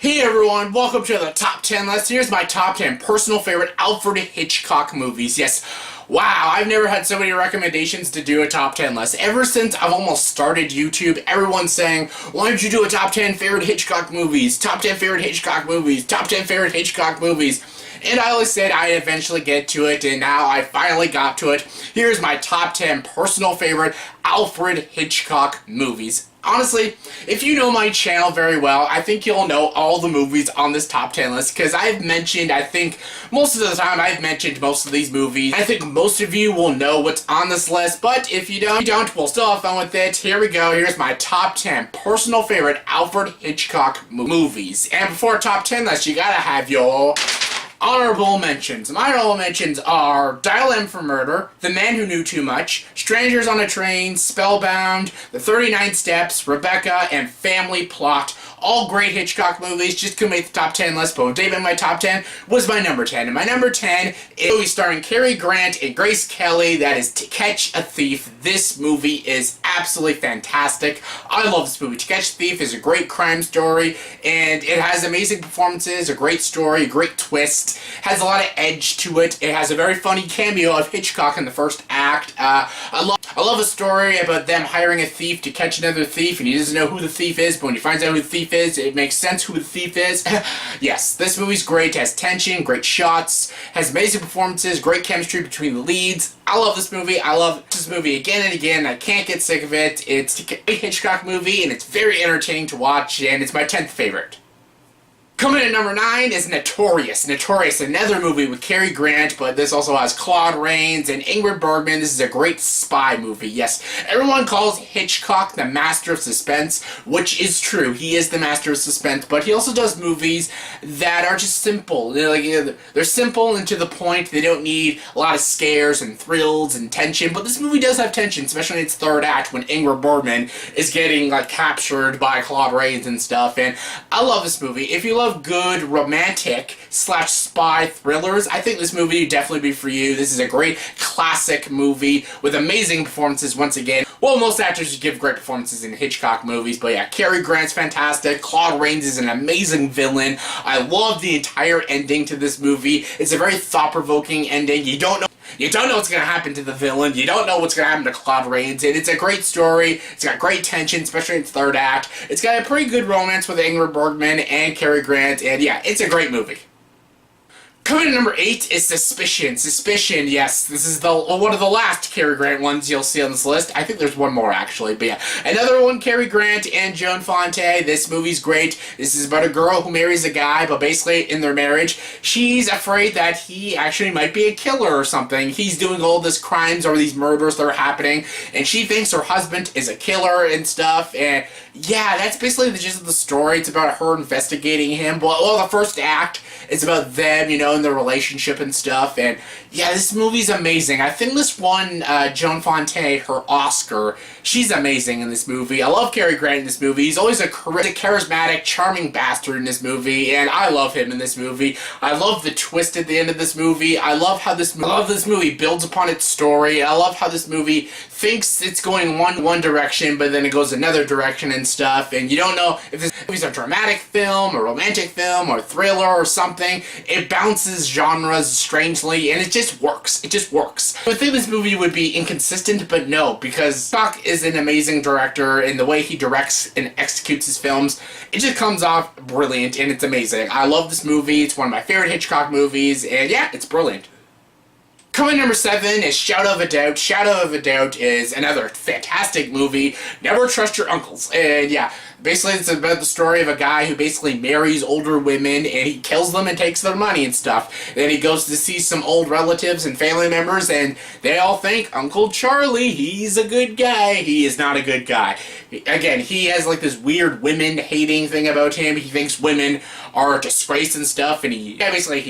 Hey everyone, welcome to the top 10 list. Here's my top 10 personal favorite Alfred Hitchcock movies. Yes, wow, I've never had so many recommendations to do a top 10 list. Ever since I've almost started YouTube, everyone's saying, why don't you do a top 10 favorite Hitchcock movies, top 10 favorite Hitchcock movies, top 10 favorite Hitchcock movies. And I always said I'd eventually get to it, and now I finally got to it. Here's my top 10 personal favorite Alfred Hitchcock movies. Honestly, if you know my channel very well, I think you'll know all the movies on this top 10 list, because I've mentioned, I think, most of the time I've mentioned most of these movies. I think most of you will know what's on this list, but if you don't, we'll still have fun with it. Here we go, here's my top 10 personal favorite Alfred Hitchcock movies. And before top 10 list, you gotta have your honorable mentions. My honorable mentions are Dial M for Murder, The Man Who Knew Too Much, Strangers on a Train, Spellbound, The 39 Steps, Rebecca, and Family Plot. All great Hitchcock movies, just couldn't make the top 10 list, but what did make my top 10 was my number 10. And my number 10 is a movie starring Cary Grant and Grace Kelly, that is To Catch a Thief. This movie is absolutely fantastic. I love this movie. To Catch a Thief is a great crime story, and it has amazing performances, a great story, a great twist, has a lot of edge to it. It has a very funny cameo of Hitchcock in the first act. I love a story about them hiring a thief to catch another thief, and he doesn't know who the thief is, but when he finds out who the thief is, it makes sense who the thief is. Yes, this movie's great. It has tension, great shots, has amazing performances, great chemistry between the leads. I love this movie. I love this movie again and again. I can't get sick of it. It's a Hitchcock movie, and it's very entertaining to watch, and it's my 10th favorite. Coming in at number 9 is Notorious. Notorious, another movie with Cary Grant, but this also has Claude Rains and Ingrid Bergman. This is a great spy movie. Yes, everyone calls Hitchcock the master of suspense, which is true. He is the master of suspense, but he also does movies that are just simple. They're simple and to the point. They don't need a lot of scares and thrills and tension, but this movie does have tension, especially in its third act when Ingrid Bergman is getting captured by Claude Rains and stuff. And I love this movie. If you love good romantic / spy thrillers, I think this movie would definitely be for you. This is a great classic movie with amazing performances once again. Well, most actors give great performances in Hitchcock movies, but yeah, Cary Grant's fantastic. Claude Rains is an amazing villain. I love the entire ending to this movie. It's a very thought-provoking ending. You don't know what's going to happen to the villain. You don't know what's going to happen to Claude Rains. And it's a great story. It's got great tension, especially in its third act. It's got a pretty good romance with Ingrid Bergman and Cary Grant. And yeah, it's a great movie. Coming in at number 8 is Suspicion. Suspicion, yes, this is one of the last Cary Grant ones you'll see on this list. I think there's one more, actually, but yeah. Another one, Cary Grant and Joan Fonte. This movie's great. This is about a girl who marries a guy, but basically, in their marriage, she's afraid that he actually might be a killer or something. He's doing all these crimes or these murders that are happening, and she thinks her husband is a killer and stuff, and yeah, that's basically the gist of the story. It's about her investigating him. Well, the first act is about them, in their relationship and stuff. And yeah, this movie's amazing. I think this won Joan Fonte her Oscar. She's amazing in this movie. I love Cary Grant in this movie. He's always a charismatic, charming bastard in this movie, and I love him in this movie. I love the twist at the end of this movie. I love how this movie builds upon its story. I love how this movie thinks it's going one direction, but then it goes another direction and stuff, and you don't know if this movie's a dramatic film, a romantic film, or a thriller or something. It bounces genres strangely, and it just works. It just works. I would think this movie would be inconsistent, but no, because Hitchcock is an amazing director, and the way he directs and executes his films, it just comes off brilliant, and it's amazing. I love this movie. It's one of my favorite Hitchcock movies, and yeah, it's brilliant. Coming number 7 is Shadow of a Doubt. Shadow of a Doubt is another fantastic movie. Never trust your uncles. And yeah, basically it's about the story of a guy who basically marries older women and he kills them and takes their money and stuff. Then he goes to see some old relatives and family members, and they all think Uncle Charlie, he's a good guy. He is not a good guy. Again, he has this weird women-hating thing about him. He thinks women are a disgrace and stuff, and he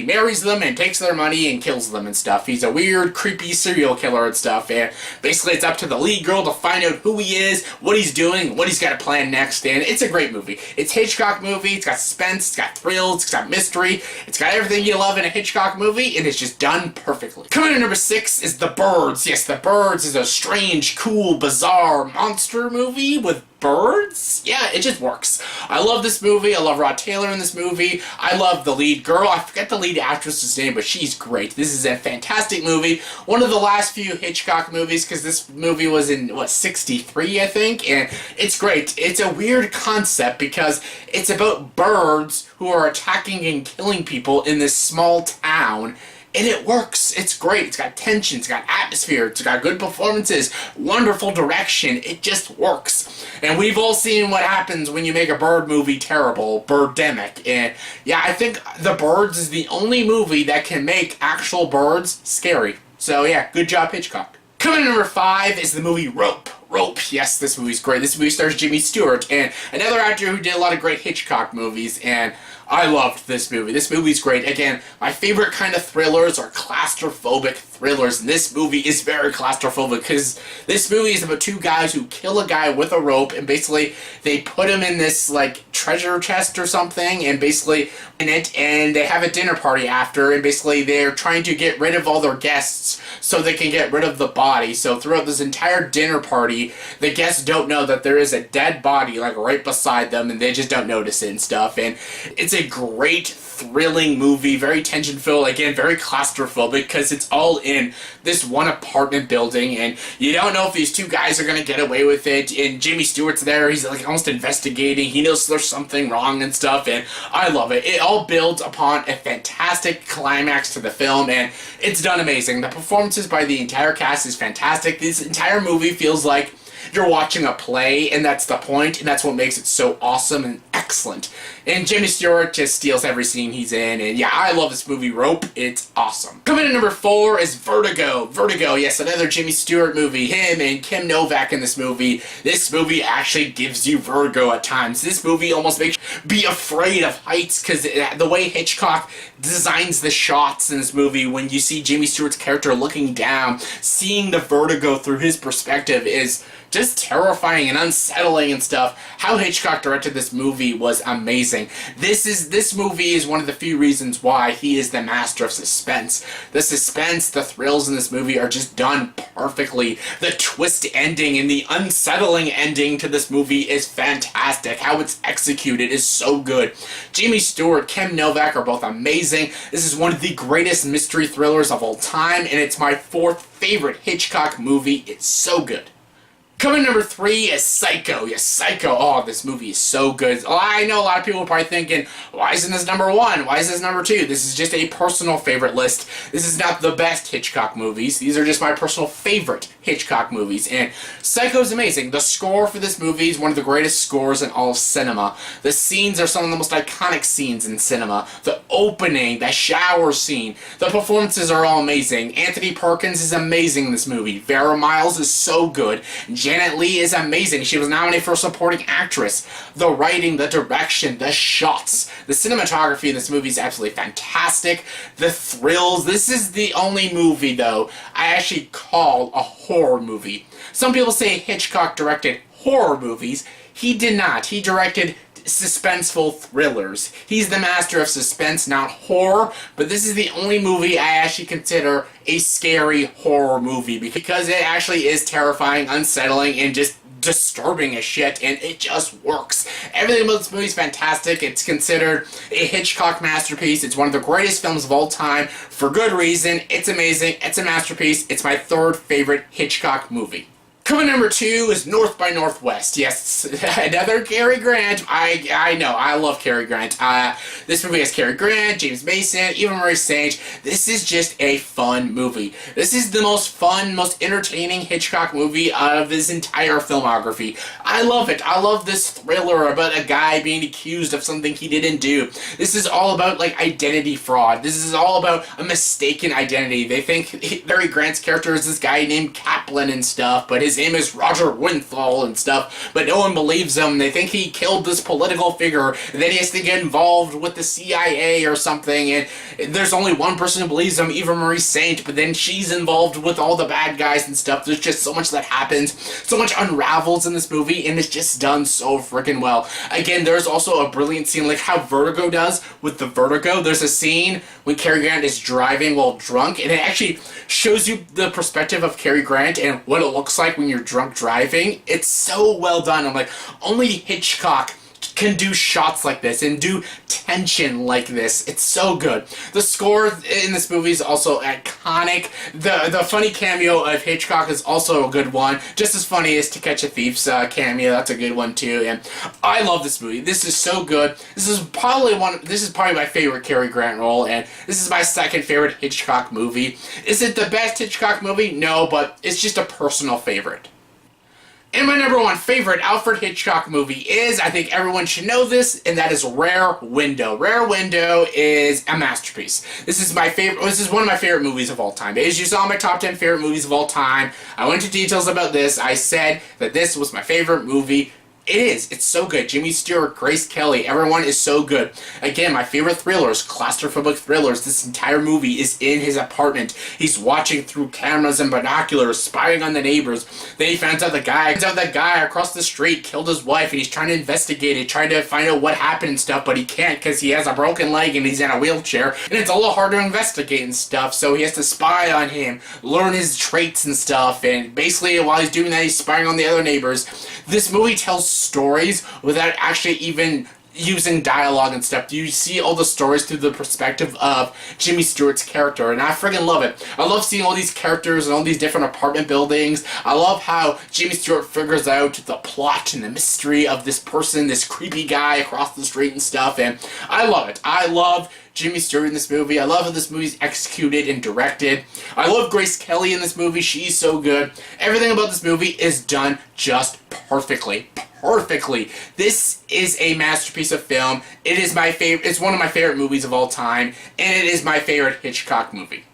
marries them and takes their money and kills them and stuff. He's a weird, creepy serial killer and stuff, and basically it's up to the lead girl to find out who he is, what he's doing, what he's got to plan next, and it's a great movie. It's a Hitchcock movie. It's got suspense, it's got thrills, it's got mystery, it's got everything you love in a Hitchcock movie, and it's just done perfectly. Coming in at number 6 is The Birds. Yes, The Birds is a strange, cool, bizarre monster movie with birds, yeah, it just works. I love this movie. I love Rod Taylor in this movie. I love the lead girl. I forget the lead actress's name, but she's great. This is a fantastic movie. One of the last few Hitchcock movies, because this movie was in, what, 63, I think? And it's great. It's a weird concept because it's about birds who are attacking and killing people in this small town. And it works. It's great. It's got tension. It's got atmosphere. It's got good performances. Wonderful direction. It just works. And we've all seen what happens when you make a bird movie terrible. Birdemic. And yeah, I think The Birds is the only movie that can make actual birds scary. So yeah, good job, Hitchcock. Coming in number 5 is the movie Rope. Rope. Yes, this movie's great. This movie stars Jimmy Stewart and another actor who did a lot of great Hitchcock movies, and I loved this movie. This movie's great. Again, my favorite kind of thrillers are claustrophobic thrillers, and this movie is very claustrophobic because this movie is about two guys who kill a guy with a rope, and basically they put him in this like treasure chest or something, and basically in it, and they have a dinner party after, and basically they're trying to get rid of all their guests so they can get rid of the body. So throughout this entire dinner party, the guests don't know that there is a dead body like right beside them, and they just don't notice it and stuff. And it's a great, thrilling movie, very tension-filled, again, very claustrophobic, because it's all in this one apartment building, and you don't know if these two guys are going to get away with it, and Jimmy Stewart's there, he's like almost investigating, he knows there's something wrong and stuff, and I love it. It all builds upon a fantastic climax to the film, and it's done amazing. The performances by the entire cast is fantastic. This entire movie feels like you're watching a play, and that's the point, and that's what makes it so awesome and excellent. And Jimmy Stewart just steals every scene he's in, and yeah, I love this movie, Rope. It's awesome. Coming in number 4 is Vertigo. Vertigo, yes, another Jimmy Stewart movie. Him and Kim Novak in this movie. This movie actually gives you vertigo at times. This movie almost makes you be afraid of heights, because the way Hitchcock designs the shots in this movie, when you see Jimmy Stewart's character looking down, seeing the vertigo through his perspective is just terrifying and unsettling and stuff. How Hitchcock directed this movie was amazing. This movie is one of the few reasons why he is the master of suspense. The suspense, the thrills in this movie are just done perfectly. The twist ending and the unsettling ending to this movie is fantastic. How it's executed is so good. Jimmy Stewart, Kim Novak are both amazing. This is one of the greatest mystery thrillers of all time, and it's my 4th favorite Hitchcock movie. It's so good. Coming number 3 is Psycho. Yes, Psycho. Oh, this movie is so good. Oh, I know a lot of people are probably thinking, why isn't this number 1? Why is this number 2? This is just a personal favorite list. This is not the best Hitchcock movies. These are just my personal favorite Hitchcock movies. And Psycho is amazing. The score for this movie is one of the greatest scores in all of cinema. The scenes are some of the most iconic scenes in cinema. The opening, the shower scene, the performances are all amazing. Anthony Perkins is amazing in this movie. Vera Miles is so good. Janet Leigh is amazing. She was nominated for supporting actress. The writing, the direction, the shots, the cinematography in this movie is absolutely fantastic. The thrills. This is the only movie, though, I actually call a horror movie. Some people say Hitchcock directed horror movies. He did not. He directed suspenseful thrillers. He's the master of suspense, not horror, but this is the only movie I actually consider a scary horror movie because it actually is terrifying, unsettling, and just disturbing as shit, and it just works. Everything about this movie is fantastic. It's considered a Hitchcock masterpiece. It's one of the greatest films of all time for good reason. It's amazing. It's a masterpiece. It's my 3rd favorite Hitchcock movie. Coming number 2 is North by Northwest. Yes, another Cary Grant. I know, I love Cary Grant. This movie has Cary Grant, James Mason, Eva Marie Saint. This is just a fun movie. This is the most fun, most entertaining Hitchcock movie out of his entire filmography. I love it. I love this thriller about a guy being accused of something he didn't do. This is all about, like, identity fraud. This is all about a mistaken identity. They think Cary Grant's character is this guy named Kaplan and stuff, but his name is Roger Winthal and stuff, but no one believes him. They think he killed this political figure, and then he has to get involved with the CIA or something, and there's only one person who believes him, Eva Marie Saint, but then she's involved with all the bad guys and stuff. There's just so much that happens, so much unravels in this movie, and it's just done so freaking well. Again, there's also a brilliant scene, like how Vertigo does with the vertigo. There's a scene when Cary Grant is driving while drunk, and it actually shows you the perspective of Cary Grant and what it looks like when when you're drunk driving. It's so well done. I'm like, only Hitchcock can do shots like this and do tension like this. It's so good. The score in this movie is also iconic. The funny cameo of Hitchcock is also a good one. Just as funny as To Catch a Thief's cameo. That's a good one too. And I love this movie. This is so good. This is probably my favorite Cary Grant role, and this is my second favorite Hitchcock movie. Is it the best Hitchcock movie? No, but it's just a personal favorite. And my number one favorite Alfred Hitchcock movie is, I think everyone should know this, and that is Rear Window. Rear Window is a masterpiece. This is my favorite. This is one of my favorite movies of all time. As you saw my top 10 favorite movies of all time, I went into details about this. I said that this was my favorite movie. It is. It's so good. Jimmy Stewart, Grace Kelly, everyone is so good. Again, my favorite thrillers, claustrophobic thrillers. This entire movie is in his apartment. He's watching through cameras and binoculars, spying on the neighbors. Then he finds out that guy across the street killed his wife, and he's trying to investigate it, trying to find out what happened and stuff, but he can't because he has a broken leg and he's in a wheelchair, and it's a little hard to investigate and stuff, so he has to spy on him, learn his traits and stuff, and basically while he's doing that, he's spying on the other neighbors. This movie tells stories without actually even using dialogue and stuff. You see all the stories through the perspective of Jimmy Stewart's character, and I friggin' love it. I love seeing all these characters and all these different apartment buildings. I love how Jimmy Stewart figures out the plot and the mystery of this person, this creepy guy across the street and stuff, and I love it. I love Jimmy Stewart in this movie. I love how this movie's executed and directed. I love Grace Kelly in this movie. She's so good. Everything about this movie is done just perfectly. This is a masterpiece of film. It is my favorite. It's one of my favorite movies of all time, and it is my favorite Hitchcock movie.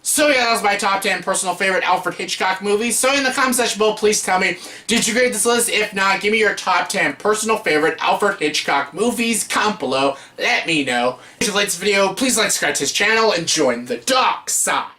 So yeah, that was my top 10 personal favorite Alfred Hitchcock movies. So in the comment section below, please tell me, did you grade this list? If not, give me your top 10 personal favorite Alfred Hitchcock movies. Comment below. Let me know. If you like this video, please like, subscribe to his channel, and join the dark side.